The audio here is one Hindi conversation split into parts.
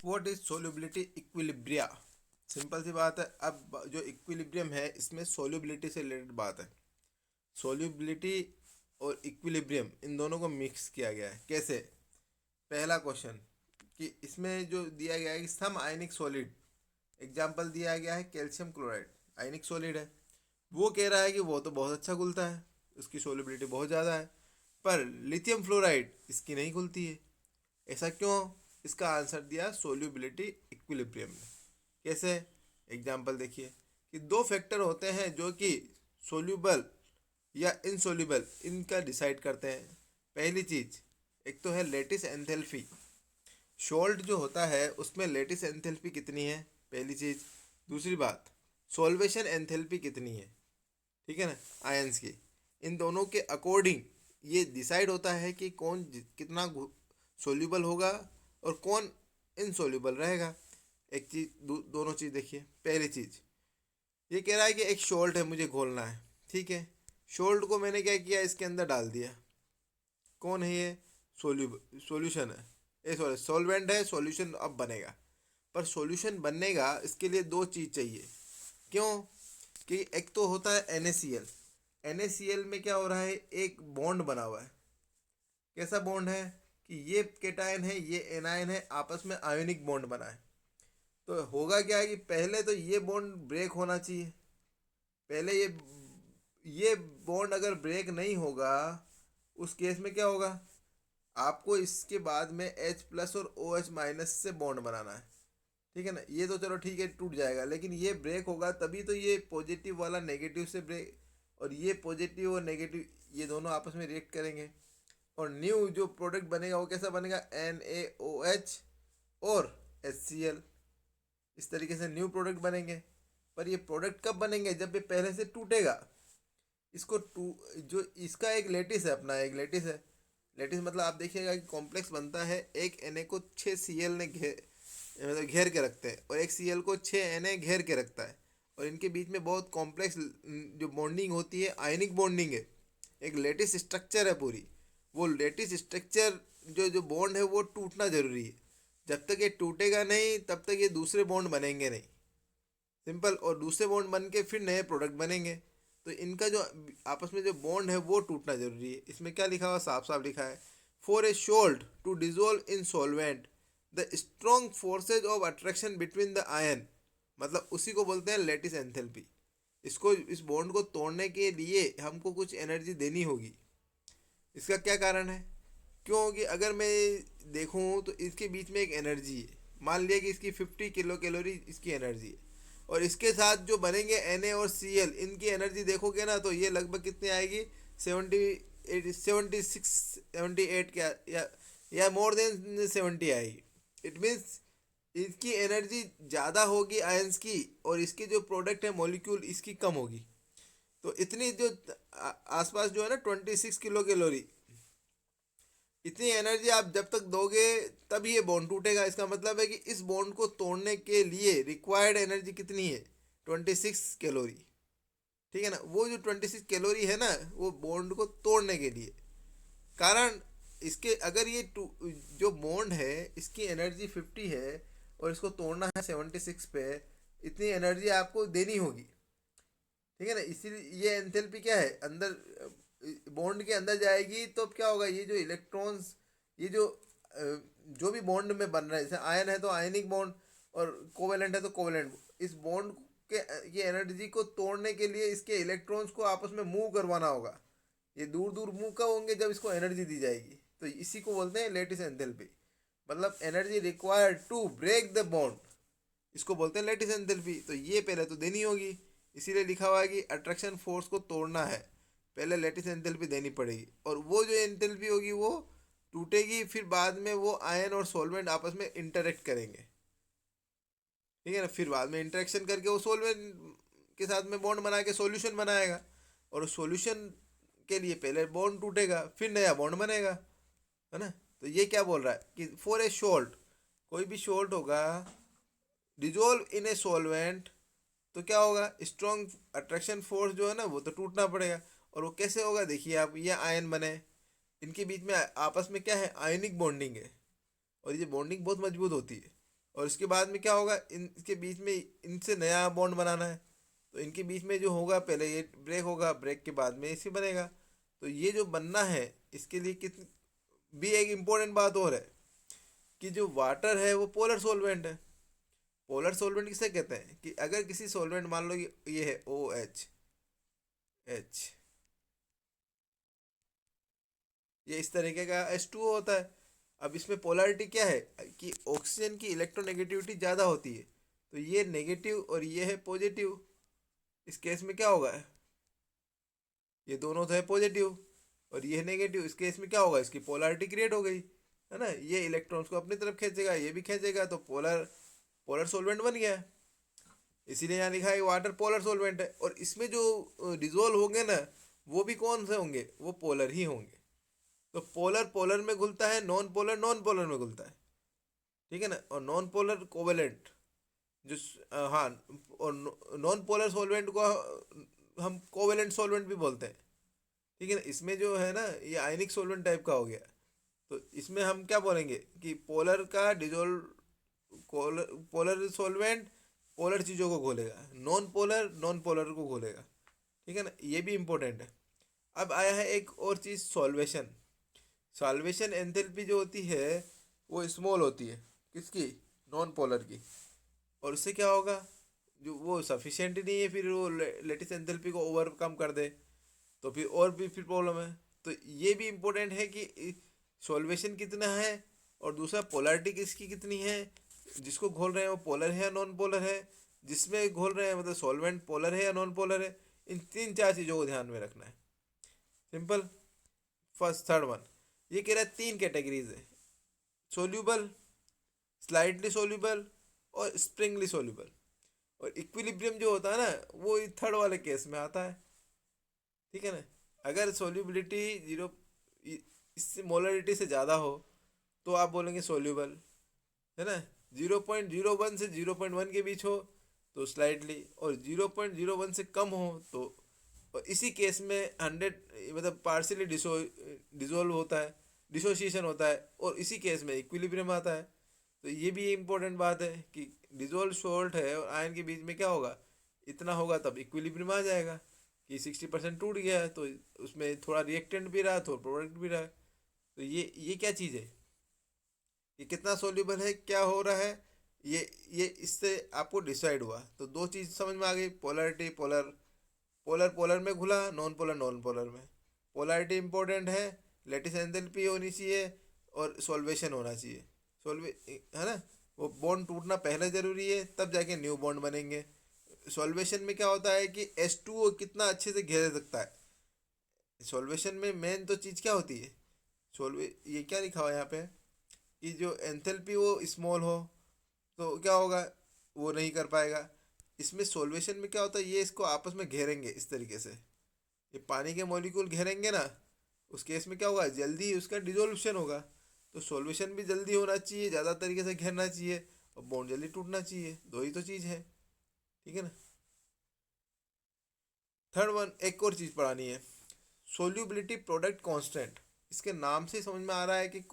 What is solubility equilibria. Simple सी बात है। अब जो इक्विलिब्रियम है इसमें सोल्युबिलिटी से रिलेटेड बात है। सोल्युबिलिटी और इक्विलिब्रियम इन दोनों को मिक्स किया गया है। कैसे? पहला क्वेश्चन कि इसमें जो दिया गया है कि सम आयनिक सॉलिड, एग्जाम्पल दिया गया है कैल्शियम क्लोराइड, आयनिक सॉलिड है। वो कह रहा है कि वो तो बहुत अच्छा घुलता है, उसकी सोल्युबिलिटी बहुत ज़्यादा है, पर लिथियम फ्लोराइड इसकी नहीं घुलती है। ऐसा क्यों? इसका आंसर दिया सोल्यूबिलिटी इक्विलिब्रियम में। कैसे? एग्जाम्पल देखिए कि दो फैक्टर होते हैं जो कि सोल्यूबल या इनसोल्यूबल इनका डिसाइड करते हैं। पहली चीज, एक तो है लेटिस एंथैल्पी। सॉल्ट जो होता है उसमें लेटिस एंथैल्पी कितनी है, पहली चीज। दूसरी बात, सॉल्वेशन एंथैल्पी कितनी है, ठीक है ना, आयंस की। इन दोनों के अकॉर्डिंग ये डिसाइड होता है कि कौन कितना सोल्यूबल होगा और कौन इनसोल्यूबल रहेगा। एक चीज दोनों चीज देखिए। पहली चीज, ये कह रहा है कि एक सॉल्ट है, मुझे घोलना है, ठीक है। सॉल्ट को मैंने क्या किया, इसके अंदर डाल दिया। कौन है ये? सॉल्यूशन है, ये सॉरी सॉल्वेंट है। सॉल्यूशन अब बनेगा, पर सॉल्यूशन बनने इसके लिए दो चीज चाहिए। क्यों? कि एक तो होता है NaCl। NaCl में क्या हो रहा है, एक बॉन्ड बना हुआ है। कैसा बॉन्ड है कि ये केटायन है, ये एनायन है, आपस में आयोनिक बॉन्ड बना है। तो होगा क्या है कि पहले तो ये बॉन्ड ब्रेक होना चाहिए। पहले ये बॉन्ड अगर ब्रेक नहीं होगा, उस केस में क्या होगा, आपको इसके बाद में H+ और OH- से बॉन्ड बनाना है, ठीक है ना। ये तो चलो ठीक है, टूट जाएगा, लेकिन ये ब्रेक होगा तभी तो ये पॉजिटिव वाला नेगेटिव से ब्रेक, और ये पॉजिटिव और नेगेटिव ये दोनों आपस में रिएक्ट करेंगे, और न्यू जो प्रोडक्ट बनेगा वो कैसा बनेगा, NaOH और HCl। इस तरीके से न्यू प्रोडक्ट बनेंगे। पर ये प्रोडक्ट कब बनेंगे, जब ये पहले से टूटेगा। इसको जो इसका एक लेटिस है, अपना एक लेटिस है। लेटिस मतलब आप देखिएगा कि कॉम्प्लेक्स बनता है, एक Na को 6Cl ने मतलब घेर के रखते हैं, और एक Cl को 6Na घेर के रखता है, और इनके बीच में बहुत कॉम्प्लेक्स जो बॉन्डिंग होती है, आयनिक बॉन्डिंग है। एक लेटिस स्ट्रक्चर है पूरी। वो लेटिस स्ट्रक्चर जो जो बॉन्ड है वो टूटना जरूरी है। जब तक ये टूटेगा नहीं तब तक ये दूसरे बॉन्ड बनेंगे नहीं, सिंपल। और दूसरे बॉन्ड बन के फिर नए प्रोडक्ट बनेंगे। तो इनका जो आपस में जो बॉन्ड है वो टूटना जरूरी है। इसमें क्या लिखा हुआ, साफ साफ लिखा है, for a salt to dissolve in solvent the strong forces of attraction between the ion, मतलब उसी को बोलते हैं लेटिस एंथैल्पी। इसको, इस बॉन्ड को तोड़ने के लिए हमको कुछ एनर्जी देनी होगी। इसका क्या कारण है? क्योंकि अगर मैं देखूं तो इसके बीच में एक एनर्जी है। मान लिया कि इसकी 50 किलो कैलोरी इसकी एनर्जी है, और इसके साथ जो बनेंगे Na और Cl, इनकी एनर्जी देखोगे ना तो ये लगभग कितनी आएगी, 76 78 क्या, या मोर देन 70 आएगी। इट मीन्स इसकी एनर्जी ज़्यादा होगी आयंस की, और इसके जो प्रोडक्ट है मॉलिक्यूल इसकी कम होगी। तो इतनी जो आसपास जो है ना 26 किलो कैलोरी, इतनी एनर्जी आप जब तक दोगे तब ये बॉन्ड टूटेगा। इसका मतलब है कि इस बॉन्ड को तोड़ने के लिए रिक्वायर्ड एनर्जी कितनी है, 26 कैलोरी, ठीक है ना। वो जो 26 कैलोरी है ना, वो बॉन्ड को तोड़ने के लिए। कारण इसके, अगर ये जो बॉन्ड है इसकी एनर्जी 50 है और इसको तोड़ना है 76 पे, इतनी एनर्जी आपको देनी होगी, ठीक है ना। इसीलिए ये एंथैल्पी क्या है, अंदर बॉन्ड के अंदर जाएगी तो क्या होगा, ये जो इलेक्ट्रॉन्स, ये जो भी बॉन्ड में बन रहा है, जैसे आयन है तो आयनिक बॉन्ड, और कोवेलेंट है तो कोवेलेंट, इस बॉन्ड के ये एनर्जी को तोड़ने के लिए इसके इलेक्ट्रॉन्स को आपस में मूव करवाना होगा। ये दूर दूर मूव कब होंगे, जब इसको एनर्जी दी जाएगी। तो इसी को बोलते हैं लेटिस एंथैल्पी, मतलब energy required to break the bond, इसको बोलते हैं लेटिस एंथैल्पी। तो ये पहले तो देनी होगी, इसीलिए लिखा हुआ है कि अट्रैक्शन फोर्स को तोड़ना है, पहले लेटिस एंथैल्पी देनी पड़ेगी, और वो जो एंथैल्पी होगी वो टूटेगी, फिर बाद में वो आयन और सॉल्वेंट आपस में इंटरेक्ट करेंगे, ठीक है ना। फिर बाद में इंटरेक्शन करके वो सॉल्वेंट के साथ में बॉन्ड बना के सॉल्यूशन बनाएगा, और सॉल्यूशन के लिए पहले बॉन्ड टूटेगा फिर नया बॉन्ड बनेगा, है ना। तो ये क्या बोल रहा है कि फॉर ए सॉल्ट, कोई भी सॉल्ट होगा डिजोल्व इन ए सॉल्वेंट, तो क्या होगा, स्ट्रॉन्ग अट्रैक्शन फोर्स जो है ना वो तो टूटना पड़ेगा। और वो कैसे होगा, देखिए आप, ये आयन बने, इनके बीच में आपस में क्या है, आयनिक बॉन्डिंग है, और ये बॉन्डिंग बहुत मजबूत होती है। और इसके बाद में क्या होगा, इनके बीच में इनसे नया बॉन्ड बनाना है, तो इनके बीच में जो होगा पहले ये ब्रेक होगा, ब्रेक के बाद में इसी बनेगा। तो ये जो बनना है इसके लिए कितनी भी एक इम्पोर्टेंट बात और है कि जो वाटर है वो पोलर सॉल्वेंट है। पोलर सॉल्वेंट किसे कहते हैं कि अगर किसी सॉल्वेंट, मान लो ये है OH, ये इस तरीके का H2O होता है। अब इसमें पोलैरिटी क्या है कि ऑक्सीजन की इलेक्ट्रोनेगेटिविटी ज़्यादा होती है, तो ये नेगेटिव और ये है पॉजिटिव। इस केस में क्या होगा, ये दोनों तो है पॉजिटिव और ये है नेगेटिव, इस केस में क्या होगा, इसकी पोलैरिटी क्रिएट हो गई है ना, ये इलेक्ट्रॉन्स को अपनी तरफ खींचेगा, ये भी खींचेगा, तो पोलर पोलर सॉल्वेंट बन गया। इसीलिए यहाँ लिखा है वाटर पोलर सॉल्वेंट है। और इसमें जो डिजोल्व होंगे ना, वो भी कौन से होंगे, वो पोलर ही होंगे। तो पोलर पोलर में घुलता है, नॉन पोलर नॉन पोलर में घुलता है, ठीक है ना। और नॉन पोलर कोवेलेंट जो हाँ, और नॉन पोलर सॉल्वेंट को हम कोवेलेंट सॉल्वेंट भी बोलते हैं, ठीक है ना। इसमें जो है ना ये आयनिक सॉल्वेंट टाइप का हो गया। तो इसमें हम क्या बोलेंगे कि पोलर का डिजोल्व, पोलर सॉल्वेंट पोलर चीज़ों को घोलेगा, नॉन पोलर को घोलेगा, ठीक है ना। ये भी इम्पोर्टेंट है। अब आया है एक और चीज़, सॉल्वेशन। सॉल्वेशन एंथैल्पी जो होती है वो स्मॉल होती है, किसकी, नॉन पोलर की। और उससे क्या होगा, जो वो सफिशिएंट नहीं है, फिर वो लेटिस एंथैल्पी को ओवरकम कर दे, तो फिर और भी फिर प्रॉब्लम है। तो ये भी इम्पोर्टेंट है कि सॉल्वेशन कितना है और दूसरा पोलैरिटी किसकी कितनी है, जिसको घोल रहे हैं वो पोलर है या नॉन पोलर है, जिसमें घोल रहे हैं मतलब सॉल्वेंट पोलर है या नॉन पोलर है। इन तीन चार चीज़ों को ध्यान में रखना है, सिंपल। फर्स्ट थर्ड वन, ये कह रहा है तीन कैटेगरीज है, सोल्यूबल, स्लाइटली सोल्यूबल और स्प्रिंगली सोल्यूबल। और इक्विलिब्रियम जो होता है ना वो थर्ड वाले केस में आता है, ठीक है ना। अगर सोल्यूबिलिटी जीरो, इससे मोलरिटी से ज़्यादा हो तो आप बोलेंगे सोल्यूबल, है ना। 0.01 से 0.1 के बीच हो तो स्लाइटली, और 0.01 से कम हो तो, और इसी केस में 100 मतलब पार्शियली डिसोल्व होता है, डिसोसिएशन होता है, और इसी केस में इक्विलिब्रियम आता है। तो ये भी इम्पोर्टेंट बात है कि डिजोल्व सॉल्ट है और आयन के बीच में क्या होगा, इतना होगा तब इक्विलिब्रियम आ जाएगा कि 60% टूट गया है, तो उसमें थोड़ा रिएक्टेंट भी रहा, थोड़ा प्रोडक्ट भी रहा। तो ये क्या चीज़ है, ये कितना सोल्यूबल है, क्या हो रहा है, ये इससे आपको डिसाइड हुआ। तो दो चीज़ समझ में आ गई, पोलैरिटी, पोलर पोलर पोलर में घुला, नॉन पोलर में। पोलैरिटी इंपॉर्टेंट है, लेटिस एंथैल्पी होनी चाहिए और सॉल्वेशन होना चाहिए, सॉल्वे है ना। वो बॉन्ड टूटना पहले ज़रूरी है, तब जाके न्यू बॉन्ड बनेंगे। सॉल्वेशन में क्या होता है कि H2O कितना अच्छे से घेर सकता है। सॉल्वेशन में मेन तो चीज़ क्या होती है, सॉल्वे ये क्या लिखा हुआ है यहाँ पे कि जो एंथैल्पी वो स्मॉल हो तो क्या होगा, वो नहीं कर पाएगा। इसमें सॉल्वेशन में क्या होता है, ये इसको आपस में घेरेंगे इस तरीके से, ये पानी के मॉलिक्यूल घेरेंगे ना, उस केस में क्या होगा, जल्दी उसका डिजोल्यूशन होगा। तो सॉल्वेशन भी जल्दी होना चाहिए, ज़्यादा तरीके से घेरना चाहिए, और बॉन्ड जल्दी टूटना चाहिए, दो ही तो चीज़ है, ठीक है ना। थर्ड वन, एक और चीज़ पढ़ानी है, सोल्यूबिलिटी प्रोडक्ट कांस्टेंट। इसके नाम से समझ में आ रहा है कि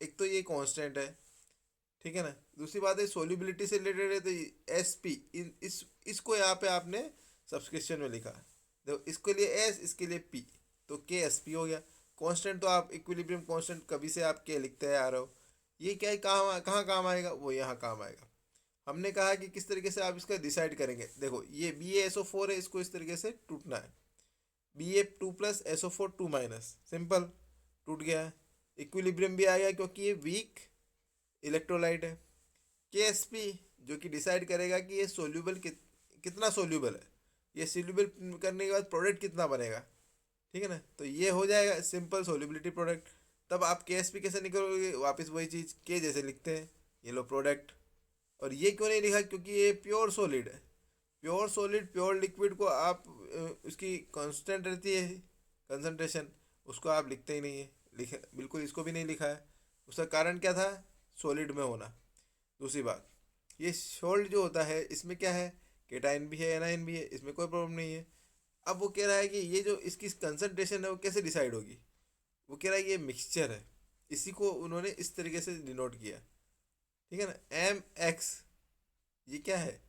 एक तो ये कांस्टेंट है, ठीक है ना। दूसरी बात है सोल्यूबिलिटी से रिलेटेड है, तो SP, इसको यहाँ पे आपने सब्सक्रिप्शन में लिखा, देखो इसके लिए S, इसके लिए P, तो KSP हो गया। कांस्टेंट तो आप इक्विलिब्रियम कांस्टेंट कभी से आप K लिखते आ रहे हो, ये क्या है, कहाँ काम आएगा, वो यहाँ काम आएगा। हमने कहा कि किस तरीके से आप इसका डिसाइड करेंगे, देखो ये BaSO4 है, इसको इस तरीके से टूटना है, Ba2+SO4 2-, सिंपल, टूट गया है। इक्विलिब्रियम भी आ गया क्योंकि ये वीक इलेक्ट्रोलाइट है। KSP जो कि डिसाइड करेगा कि ये सोल्यूबल कितना सोल्यूबल है, ये सोल्यूबल करने के बाद प्रोडक्ट कितना बनेगा, ठीक है ना। तो ये हो जाएगा सिंपल सोल्यूबिलिटी प्रोडक्ट। तब आप KSP कैसे निकलोगे, वापस वही चीज़ के जैसे लिखते हैं, ये लो प्रोडक्ट। और ये क्यों नहीं लिखा, क्योंकि ये प्योर सॉलिड है। प्योर सॉलिड, प्योर लिक्विड को आप उसकी कांस्टेंट रहती है कंसंट्रेशन, उसको आप लिखते ही नहीं है, लिखे बिल्कुल, इसको भी नहीं लिखा है। उसका कारण क्या था, सॉलिड में होना। दूसरी बात, ये सोल्ट जो होता है इसमें क्या है, केटाइन भी है, एनाइन भी है, इसमें कोई प्रॉब्लम नहीं है। अब वो कह रहा है कि ये जो इसकी कंसंट्रेशन है वो कैसे डिसाइड होगी, वो कह रहा है ये मिक्सचर है, इसी को उन्होंने इस तरीके से डिनोट किया। ठीक है ना। एम एक्स ये क्या है,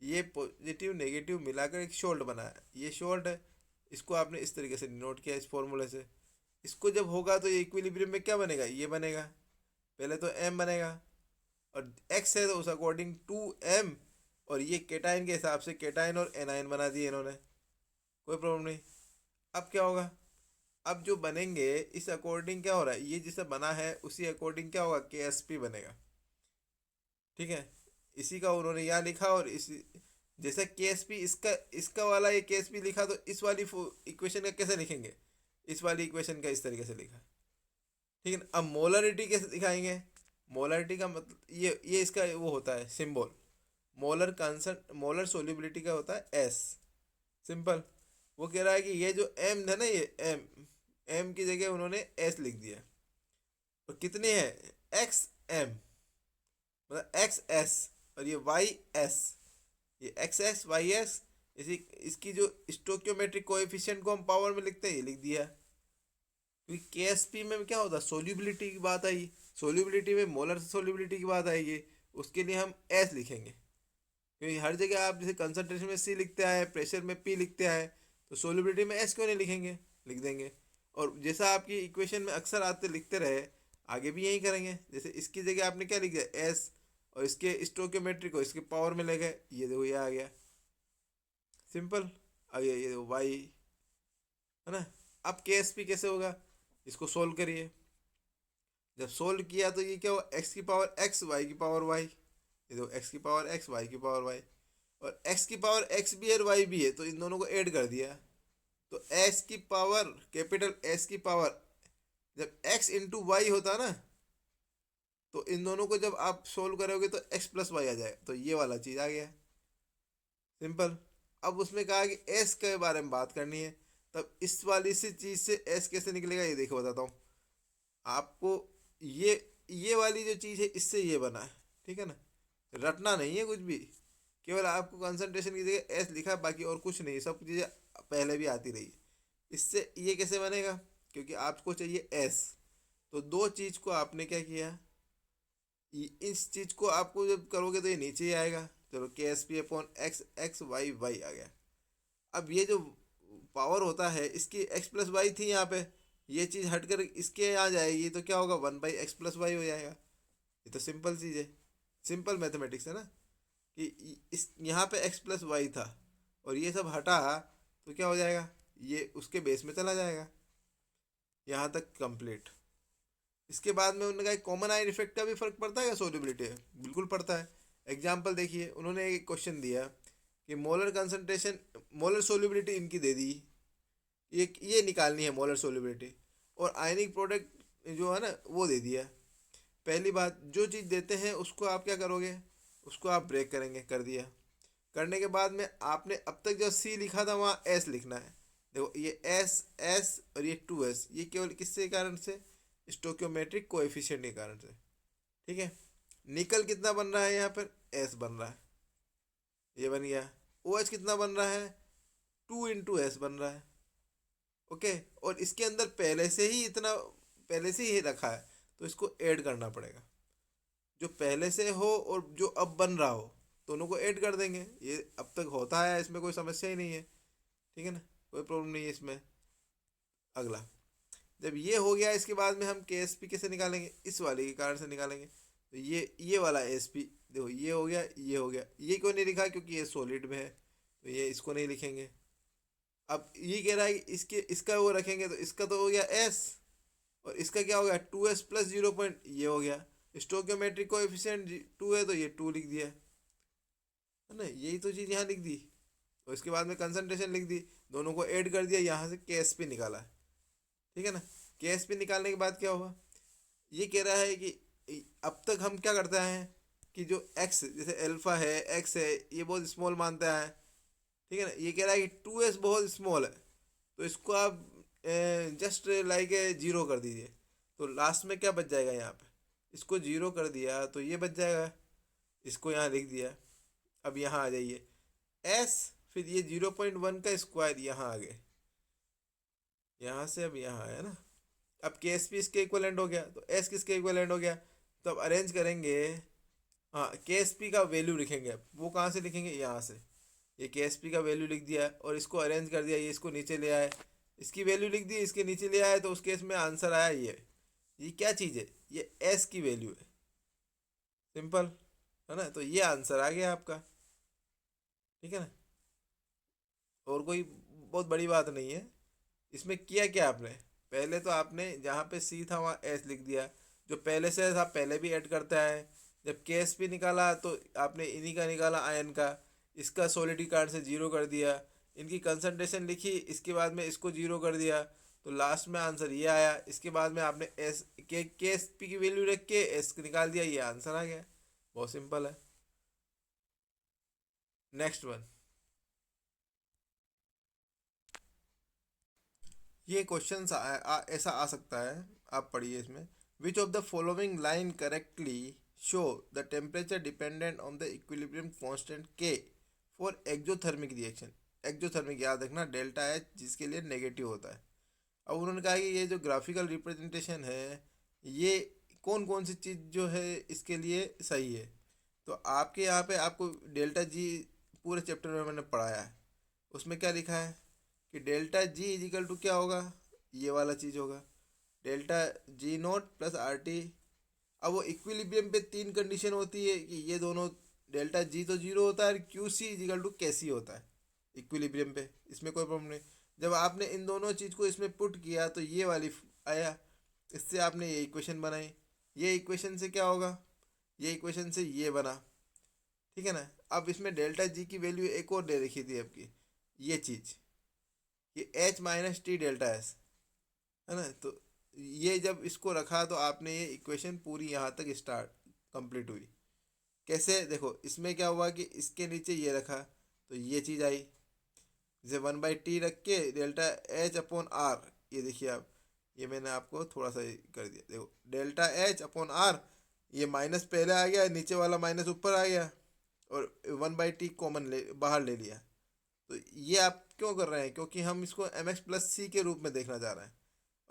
ये पॉजिटिव नेगेटिव मिलाकर एक शोल्ड बना है, ये शोल्ड है। इसको आपने इस तरीके से नोट किया इस फॉर्मूले से। इसको जब होगा तो ये इक्विलिब्रियम में क्या बनेगा, ये बनेगा। पहले तो एम बनेगा, और एक्स है तो उस अकॉर्डिंग टू एम, और ये केटाइन के हिसाब से केटाइन और एनाइन बना दिए इन्होंने, कोई प्रॉब्लम नहीं। अब क्या होगा, अब जो बनेंगे इस अकॉर्डिंग क्या हो रहा है, ये जिसे बना है उसी अकॉर्डिंग क्या होगा, के एस पी बनेगा। ठीक है, इसी का उन्होंने यहाँ लिखा, और इसी जैसे के एस पी इसका इसका वाला ये के एस पी लिखा, तो इस वाली इक्वेशन का कैसे लिखेंगे, इस वाली इक्वेशन का इस तरीके से लिखा। ठीक है ना। अब मोलरिटी कैसे दिखाएंगे, मोलरिटी का मतलब ये इसका वो होता है सिंबल। मोलर कॉन्सेंट मोलर सोल्यूबिलिटी का होता है एस, सिंपल। वो कह रहा है कि ये जो एम है ना, ये एम, एम की जगह उन्होंने एस लिख दिया। और कितने हैं, एक्स एम, मतलब एक्स एस, और ये वाई एस, ये एक्स एस वाई एस। इसी इसकी जो स्टोक्योमेट्रिक कोएफिशिएंट को हम पावर में लिखते हैं, ये लिख दिया। क्योंकि के एस पी में क्या होता है, सोल्यूबिलिटी की बात आई, सोल्यूबिलिटी में मोलर सोल्यूबिलिटी की बात आएगी, उसके लिए हम एस लिखेंगे। क्योंकि हर जगह आप जैसे कंसंट्रेशन में सी लिखते आए, प्रेशर में पी लिखते आए, तो सोल्यूबिलिटी में एस क्यों नहीं लिखेंगे, लिख देंगे। और जैसा आपकी इक्वेशन में अक्सर आते लिखते रहे, आगे भी यही करेंगे। जैसे इसकी जगह आपने क्या लिख दिया, एस, और इसके स्टोक्योमेट्रिक को इसके पावर में ले गए, ये देखो ये आ गया, सिंपल आ गया, ये देखो वाई, है ना। अब के एस पी कैसे होगा, इसको सोल्व करिए। जब सोल्व किया तो ये क्या हुआ, एक्स की पावर एक्स, वाई की पावर वाई, ये देखो एक्स की पावर एक्स, वाई की पावर वाई, और एक्स की पावर एक्स भी है और वाई भी है, तो इन दोनों को ऐड कर दिया। तो एक्स की पावर, कैपिटल एस की पावर, जब एक्स इंटू वाई होता ना, तो इन दोनों को जब आप सोल्व करोगे तो एक्स प्लस वाई आ जाएगा, तो ये वाला चीज़ आ गया, सिंपल। अब उसमें कहा कि एस के बारे में बात करनी है, तब इस वाली से चीज़ से एस कैसे निकलेगा, ये देखो बताता हूँ आपको। ये वाली जो चीज़ है इससे ये बना है, ठीक है ना। रटना नहीं है कुछ भी, केवल आपको कंसंट्रेशन की जगह एस लिखा है, बाकी और कुछ नहीं, सब चीज़ें पहले भी आती रही है। इससे ये कैसे बनेगा, क्योंकि आपको चाहिए एस, तो दो चीज़ को आपने क्या किया, इस चीज़ को आपको जब करोगे तो ये नीचे ही आएगा। चलो K S P upon X, X Y Y आ गया। अब ये जो पावर होता है इसकी एक्स प्लस वाई थी यहाँ पे, ये चीज़ हटकर इसके आ जाएगी, तो क्या होगा, one by x plus y हो जाएगा। ये तो सिंपल चीज़ है, सिंपल मैथमेटिक्स है ना। कि इस यहाँ पे एक्स प्लस वाई था, और ये सब हटा, तो क्या हो जाएगा, ये उसके बेस में चला जाएगा। यहाँ तक कंप्लीट। इसके बाद में उन्होंने कहा कॉमन आयर इफेक्ट का भी फर्क पड़ता है क्या सोल्यूबिलिटी है, बिल्कुल पड़ता है। एग्जाम्पल देखिए, उन्होंने एक क्वेश्चन दिया कि मोलर कंसंट्रेशन, मोलर सोल्यूबिलिटी इनकी दे दी, ये निकालनी है मोलर सोल्यूबिलिटी, और आयनिक प्रोडक्ट जो है ना वो दे दिया। पहली बात, जो चीज़ देते हैं उसको आप क्या करोगे, उसको आप ब्रेक करेंगे, कर दिया। करने के बाद में आपने अब तक जो सी लिखा था वहाँ एस लिखना है। देखो ये एस एस और ये टू एस, ये केवल किसके कारण से, स्टोक्योमेट्रिक कोएफिशिएंट के कारण से। ठीक है, निकल कितना बन रहा है यहाँ पर, एस बन रहा है, ये बन गया। ओ एच कितना बन रहा है, टू इंटू एस बन रहा है। ओके, और इसके अंदर पहले से ही इतना, पहले से ही रखा है, तो इसको ऐड करना पड़ेगा। जो पहले से हो और जो अब बन रहा हो, दोनों को ऐड कर देंगे। ये अब तक होता है, इसमें कोई समस्या ही नहीं है, ठीक है ना, कोई प्रॉब्लम नहीं है इसमें। अगला, जब ये हो गया, इसके बाद में हम के एस पी कैसे निकालेंगे, इस वाले के कारण से निकालेंगे। तो ये वाला एस पी, देखो ये हो गया, ये हो गया, ये क्यों नहीं लिखा, क्योंकि ये सॉलिड में है, तो ये इसको नहीं लिखेंगे। अब ये कह रहा है कि इसके इसका वो रखेंगे, तो इसका तो हो गया एस, और इसका क्या हो गया, टू एस प्लस 0 ये हो गया। स्टोक्योमेट्रिक कोएफिशिएंट टू है, तो ये टू लिख दिया, है ना, यही तो चीज़ यहाँ लिख दी। और इसके बाद में कंसंट्रेशन लिख दी, दोनों को ऐड कर दिया, यहाँ से के एस पी निकाला, ठीक है ना। के एस पी निकालने के बाद क्या हुआ, ये कह रहा है कि अब तक हम क्या करते हैं कि जो एक्स, जैसे अल्फा है, एक्स है, ये बहुत स्मॉल मानता है, ठीक है ना। ये कह रहा है कि टू एस बहुत स्मॉल है, तो इसको आप जस्ट लाइक जीरो कर दीजिए, तो लास्ट में क्या बच जाएगा यहाँ पे, इसको जीरो कर दिया तो ये बच जाएगा, इसको यहाँ लिख दिया। अब यहाँ आ जाइए, एस, फिर ये 0.1 का स्क्वायर यहाँ आ गए, यहाँ से अब यहाँ आया ना। अब के एस पी इसके इक्वलेंट हो गया, तो एस किसके इक्वलेंट हो गया, तो अब अरेंज करेंगे हाँ, KSP का वैल्यू लिखेंगे अब, वो कहाँ से लिखेंगे, यहाँ से। ये KSP का वैल्यू लिख दिया और इसको अरेंज कर दिया, ये इसको नीचे ले आए, इसकी वैल्यू लिख दी, इसके नीचे ले आए, तो उस केस में आंसर आया ये क्या चीज़ है, ये S की वैल्यू है। सिंपल है ना, तो ये आंसर आ गया आपका। ठीक है ना, और कोई बहुत बड़ी बात नहीं है। इसमें किया क्या आपने, पहले तो आपने जहाँ पे C था वहाँ S लिख दिया, जो पहले से था पहले भी ऐड करता है। जब KSP निकाला तो आपने इन्हीं का निकाला, आयन का, इसका सॉलिडिटी कार्ड से जीरो कर दिया, इनकी कंसंट्रेशन लिखी, इसके बाद में इसको जीरो कर दिया, तो लास्ट में आंसर ये आया। इसके बाद में आपने KSP की वैल्यू रख के S निकाल दिया, ये आंसर आ गया। बहुत सिंपल है। नेक्स्ट वन, ये क्वेश्चन ऐसा आ सकता है, आप पढ़िए इसमें। Which of the following line correctly show the temperature dependent on the equilibrium constant के फॉर एक्जोथर्मिक रिएक्शन। एक्जोथर्मिक याद रखना, डेल्टा एच जिसके लिए नेगेटिव होता है। अब उन्होंने कहा कि ये जो ग्राफिकल रिप्रेजेंटेशन है, ये कौन कौन सी चीज़ जो है इसके लिए सही है। तो आपके यहाँ पे आपको डेल्टा जी पूरे चैप्टर में मैंने पढ़ाया है, उसमें क्या लिखा है कि डेल्टा जी इजिकल टू क्या होगा, ये वाला चीज़ होगा, delta G note plus R T. अब वो इक्विलिब्रियम पे तीन कंडीशन होती है कि ये दोनों, डेल्टा जी तो जीरो होता है, क्यू सी इजिकल टू कैसी होता है इक्विलिब्रियम पे, इसमें कोई प्रॉब्लम नहीं। जब आपने इन दोनों चीज़ को इसमें पुट किया तो ये वाली आया, इससे आपने ये इक्वेशन बनाई, ये इक्वेशन से क्या होगा, ये इक्वेशन से ये बना। ठीक है ना। अब इसमें डेल्टा जी की वैल्यू एक और दे रखी थी आपकी, ये चीज़, ये H minus T delta S, है ना। तो ये जब इसको रखा तो आपने ये इक्वेशन पूरी यहाँ तक स्टार्ट कंप्लीट हुई। कैसे, देखो इसमें क्या हुआ कि इसके नीचे ये रखा तो ये चीज़ आई, जैसे 1/t रख के डेल्टा एच अपॉन आर, ये देखिए आप, ये मैंने आपको थोड़ा सा कर दिया, देखो डेल्टा एच अपॉन आर, ये माइनस पहले आ गया, नीचे वाला माइनस ऊपर आ गया, और 1/t कॉमन ले बाहर ले लिया। तो ये आप क्यों कर रहे हैं, क्योंकि हम इसको mx+c के रूप में देखना चाह रहे हैं।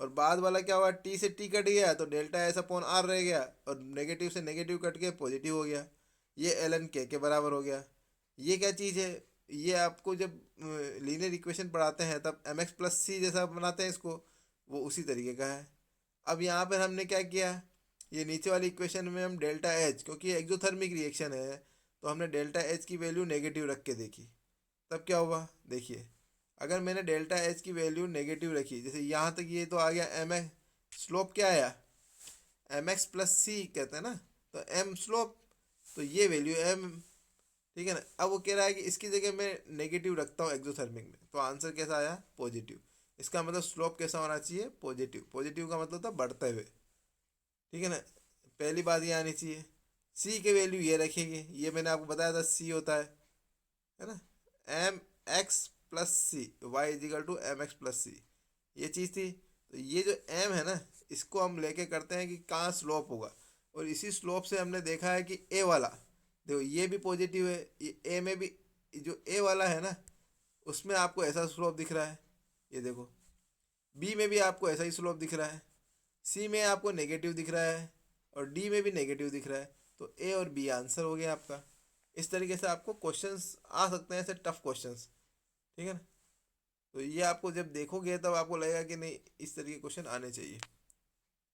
और बाद वाला क्या हुआ, टी से टी कट गया तो डेल्टा एस अपॉन आर रह गया, और नेगेटिव से नेगेटिव कट के पॉजिटिव हो गया, ये एल एन के बराबर हो गया। ये क्या चीज़ है, ये आपको जब लीनियर इक्वेशन पढ़ाते हैं तब mx+c जैसा बनाते हैं इसको, वो उसी तरीके का है। अब यहाँ पर हमने क्या किया, ये नीचे वाली इक्वेशन में हम डेल्टा एच, क्योंकि एक्जोथर्मिक रिएक्शन है तो हमने डेल्टा एच की वैल्यू नेगेटिव रख के देखी, तब क्या हुआ देखिए। अगर मैंने डेल्टा एच की वैल्यू नेगेटिव रखी, जैसे यहाँ तक ये तो आ गया एम एक्स, स्लोप क्या आया, mx+c कहते हैं ना, तो m स्लोप, तो ये वैल्यू m। ठीक है ना। अब वो कह रहा है कि इसकी जगह मैं नेगेटिव रखता हूँ एक्सोथर्मिक में, तो आंसर कैसा आया, पॉजिटिव। इसका मतलब स्लोप कैसा होना चाहिए, पॉजिटिव। पॉजिटिव का मतलब था बढ़ते हुए। ठीक है ना, पहली बात ये आनी चाहिए। c के वैल्यू ये रखेंगे, ये मैंने आपको बताया था c होता है ना, mx+c, Y is equal to mx+c, ये चीज़ थी। तो ये जो m है ना, इसको हम लेके करते हैं कि कहाँ स्लोप होगा, और इसी स्लोप से हमने देखा है कि a वाला, देखो ये भी पॉजिटिव है, ये a में भी जो a वाला है ना, उसमें आपको ऐसा स्लोप दिख रहा है, ये देखो b में भी आपको ऐसा ही स्लोप दिख रहा है, c में आपको नेगेटिव दिख रहा है, और d में भी नेगेटिव दिख रहा है। तो a और b आंसर हो गया आपका। इस तरीके से आपको क्वेश्चंस आ सकते हैं, ऐसे टफ क्वेश्चंस। ठीक है ना। तो ये आपको जब देखोगे तब आपको लगेगा कि नहीं, इस तरीके के क्वेश्चन आने चाहिए।